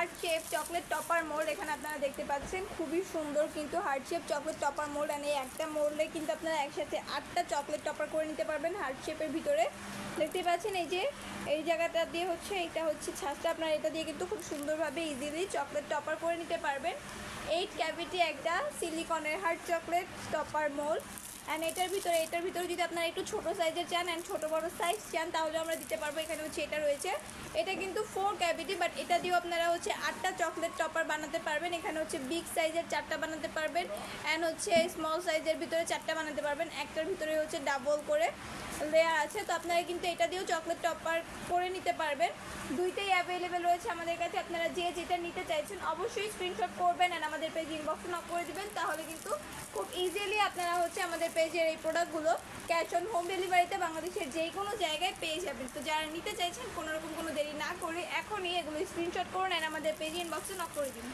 Heart shape chocolate topper mould. এখানে আপনারা দেখতে পাচ্ছেন খুবই সুন্দর কিন্তু heart shape chocolate topper mould. আর এই একটা মোল্ডে কিন্তু আপনারা একসাথে 8টা চকলেট টপার করে নিতে পারবেন হার্ট শেপের ভিতরে। দেখতে পাচ্ছেন এই যে এই জায়গাটা দিয়ে হচ্ছে এটা হচ্ছে ছাঁচটা, আপনারা এটা দিয়ে কিন্তু খুব সুন্দরভাবে ইজিলি চকলেট টপার করে নিতে পারবেন। 8 ক্যাভিটি একটা সিলিকনের heart chocolate topper mould. And এটার ভিতরে যদি আপনারা একটু ছোটো সাইজের চান অ্যান্ড ছোটো বড়ো সাইজ চান তাহলে আমরা দিতে পারবো। এখানে হচ্ছে এটা রয়েছে, এটা কিন্তু 4 ক্যাভিটি, বাট এটা দিয়েও আপনারা হচ্ছে 8টা চকলেট টপার বানাতে পারবেন। এখানে হচ্ছে বিগ সাইজের 4টা বানাতে পারবেন অ্যান্ড হচ্ছে স্মল সাইজের ভিতরে 4টা বানাতে পারবেন। একটার ভিতরে হচ্ছে ডাবল করে লেয়ার আছে, তো আপনারা কিন্তু এটা দিয়েও চকলেট টপার করে নিতে পারবেন। দুইটাই অ্যাভেলেবেল রয়েছে আমাদের কাছে। আপনারা যে যেটা নিতে চাইছেন অবশ্যই স্ক্রিনশট করবেন অ্যান্ড আমাদের পেজ ইনবক্সে নক করে দেবেন, তাহলে কিন্তু খুব ইজিলি আপনারা হচ্ছে আমাদের পেজের এই প্রোডাক্টগুলো ক্যাশ অন হোম ডেলিভারিতে বাংলাদেশের যে কোনো জায়গায় পেয়ে যাবেন। তো যারা নিতে চাইছেন কোনোরকম কোনো দেরি না করে এখনই এগুলো স্ক্রিনশট করুন অ্যান্ড আমাদের পেজ ইনবক্সে নক করে দিন।